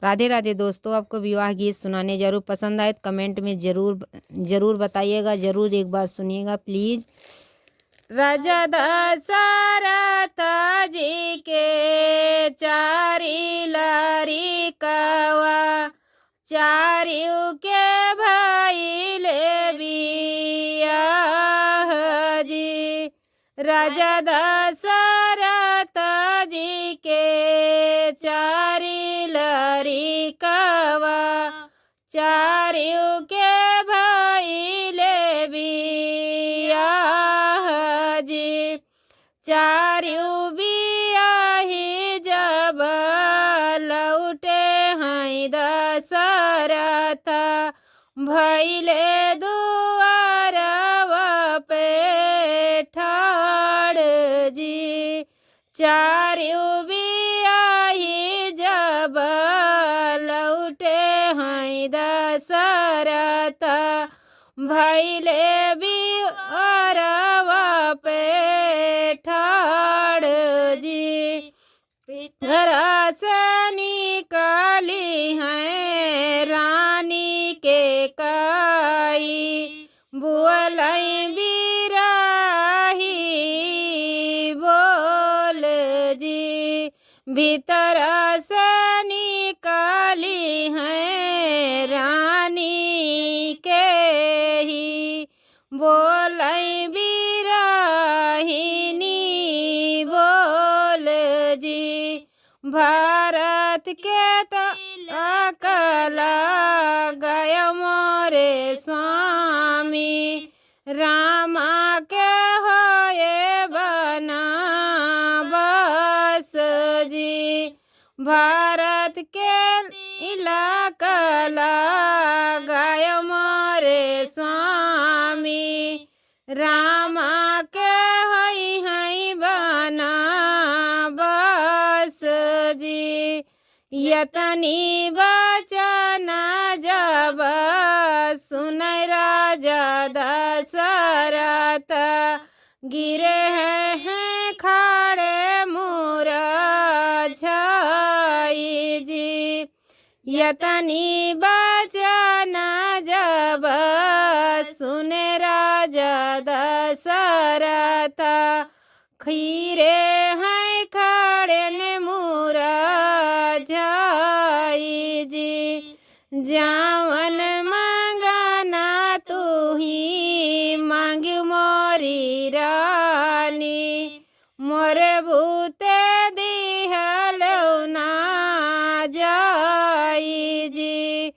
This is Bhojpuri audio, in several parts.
राधे राधे दोस्तों, आपको विवाह गीत सुनाने जरूर पसंद आए तो कमेंट में जरूर बताइएगा, जरूर एक बार सुनिएगा प्लीज। राजा दशरथ जी के चारी लारी कवा, चारियों के भइले बियाह जी। राजा दशरथ जी के चारी लारी कवा, चारियों के भइले बियाह जी। चारियों बियाही जब लौटे हैं दशरथ, भइले दुआरवा पे ठाड़ जी। चारियों बियाही जब लौटे हैं दशरथ, भइले बियारवा पे ठाड़ जी। घर से निकाली है रानी के काई, बोलई बिराही बोल जी। भीतर से निकाली है रानी के ही, बोलई बिराहिनी बोल जी। भारत के कला गय मोरे स्वामी, रामा के होए बना बस जी। भारत के इलाका गय मोरे स्वामी, रामा के हई हई बना बस जी। यतनी बचन जब सुनै राजा दशरथ, गिरे हैं खाड़े मुरझाई जी। यतनी बचन जब सुने राजा दशरथ, खीरे हैं खाड़े ने मुरझाई जी। जावन मांगना तू ही मांग मोरी रानी, मोरे भूते दिहलो ना जाई जी।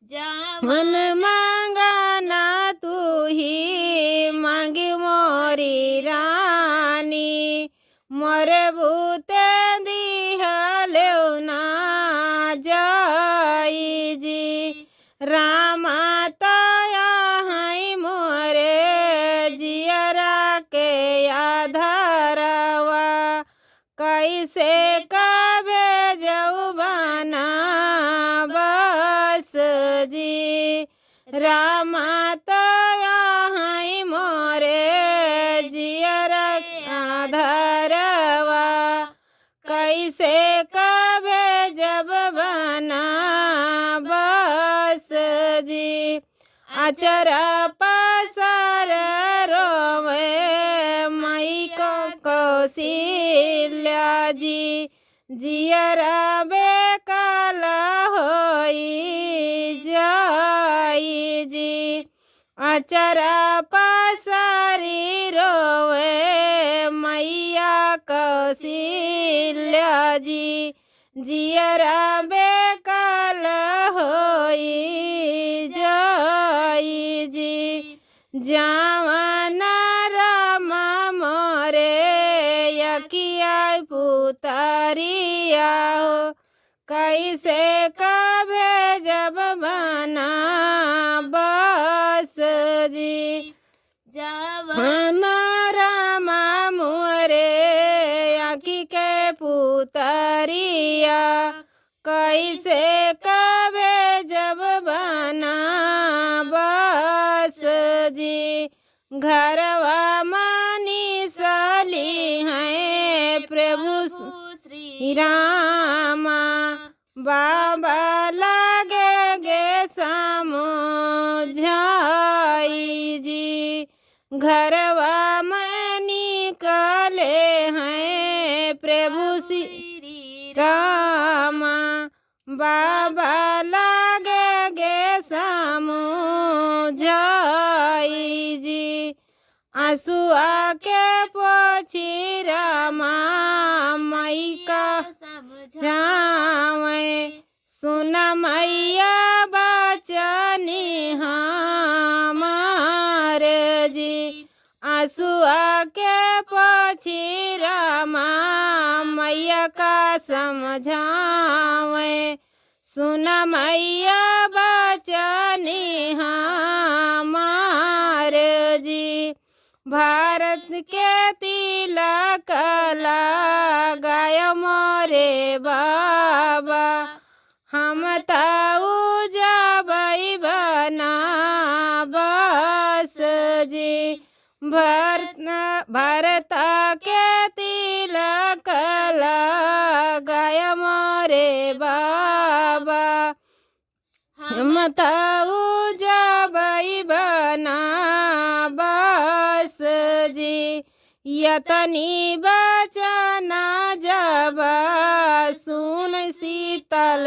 जावन मांगना तू ही मांग मोरी रानी, मोरे भूते दिहलो ना जाई जी। रामा ताया है मोरे जियरा के आधारवा, कैसे कबे जऊ बना बस जी। रामा ताया है मोरे जियरा आधारवा, कैसे कबे जब बना बस जी। अचरा पसर रोवे मई को कौशल्या जी, जियरा बेकाला होई जाई जी। अचरा पसरी रोवे मैया कौशल्या जी, जियरा बेकाल होई जाई जी। जावन रामा मोरे यकिया पुतरिया हो, कैसे कभे जब बना बस जी। जावन रामा मोरे यकी के पुतरिया, कैसे कभे जब बना बस जी। घरवा मानी साली हैं प्रभु श्री रामा, बाबा लगे गे समझाई जी। घरवा में निकले हैं प्रभु श्री रामा, बाबा लगे गे समझाई जी। आंसुआ के पोछी रामा मई का समझावे, सुन मैया बचनी हमारे जी। आंसुआ के पोछी रामा मैया का समझावे, सुन मैया बचनी हमारे जी। भारत के तिलक लगाय मोरे बाबा, हम ताऊ जबई बनाबस जी। भारत के तिलक लगाय मोरे बाबा, हम ताऊ जबई बनाबस जी। यतनी बचना जब सुन शीतल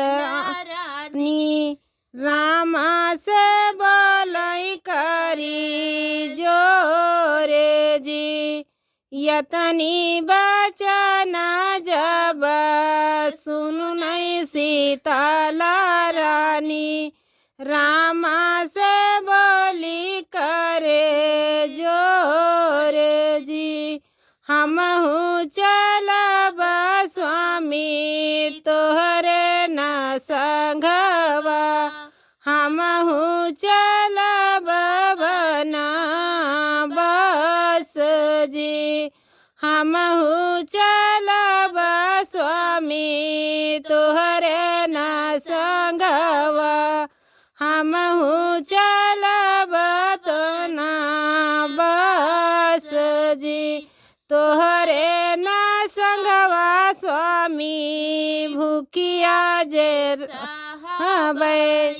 रानी, रामा से बोलई करी जोरे जी। यतनी बचना जब सुन नहीं शीतल रानी, रामा से बोली करे जोरे जी। हमहु चलब स्वामी तोहरे न संघवा, हमहु चलब बनाबस जी। हमहु चलब स्वामी तोहरे न संघवा, हमहु चलब तो ना बस जी। तोहरे न संगवा स्वामी भूखिया जे रहबै,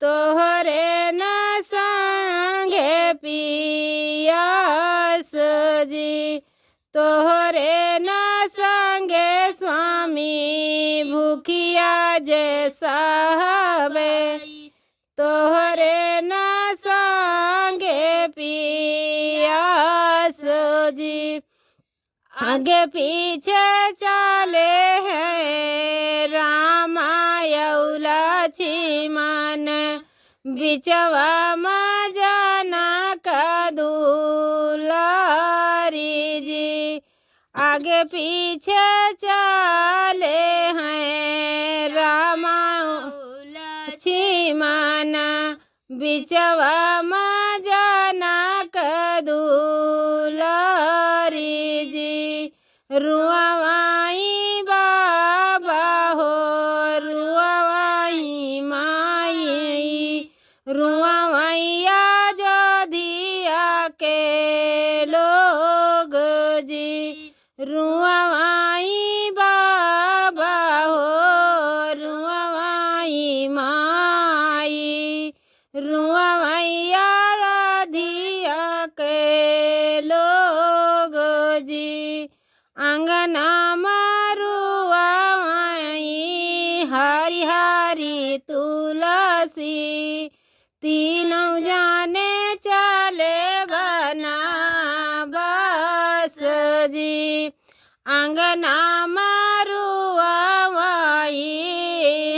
तोहरे न संगे पियास जी। तोहरे न संगे स्वामी भूखिया जे सहबै, तोहरे न संगे पियास जी। आगे पीछे चले हैं रामायण लक्ष्मण, बिचवा में जनक दुलारी जी। आगे पीछे चले हैं रामायण लक्ष्मण, बिचवा में जनक दुलारी जी। रुआवाई बाबा हो रुआवाई माई, रुआवैया जो दिया के लोग जी। रुआवाई बाबा हो रुआवाई माई, रुआवैया दिया के लोग जी। अंगना मारुआई हरी हरी तुलसी, तीनों जाने चले बनाबस जी। अंगना मारुआई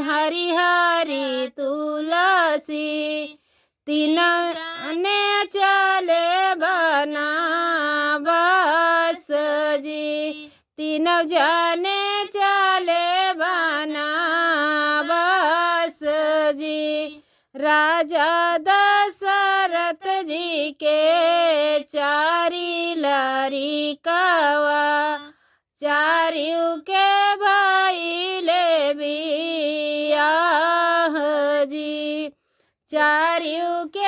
हरी हरी तुलसी, तीनों जाने चले बनाबस जी। तीनों जाने चले बनाबस जी। राजा दशरथ जी के चारी लड़िकवा, चारियों के भइले बियाह जी। चारियों के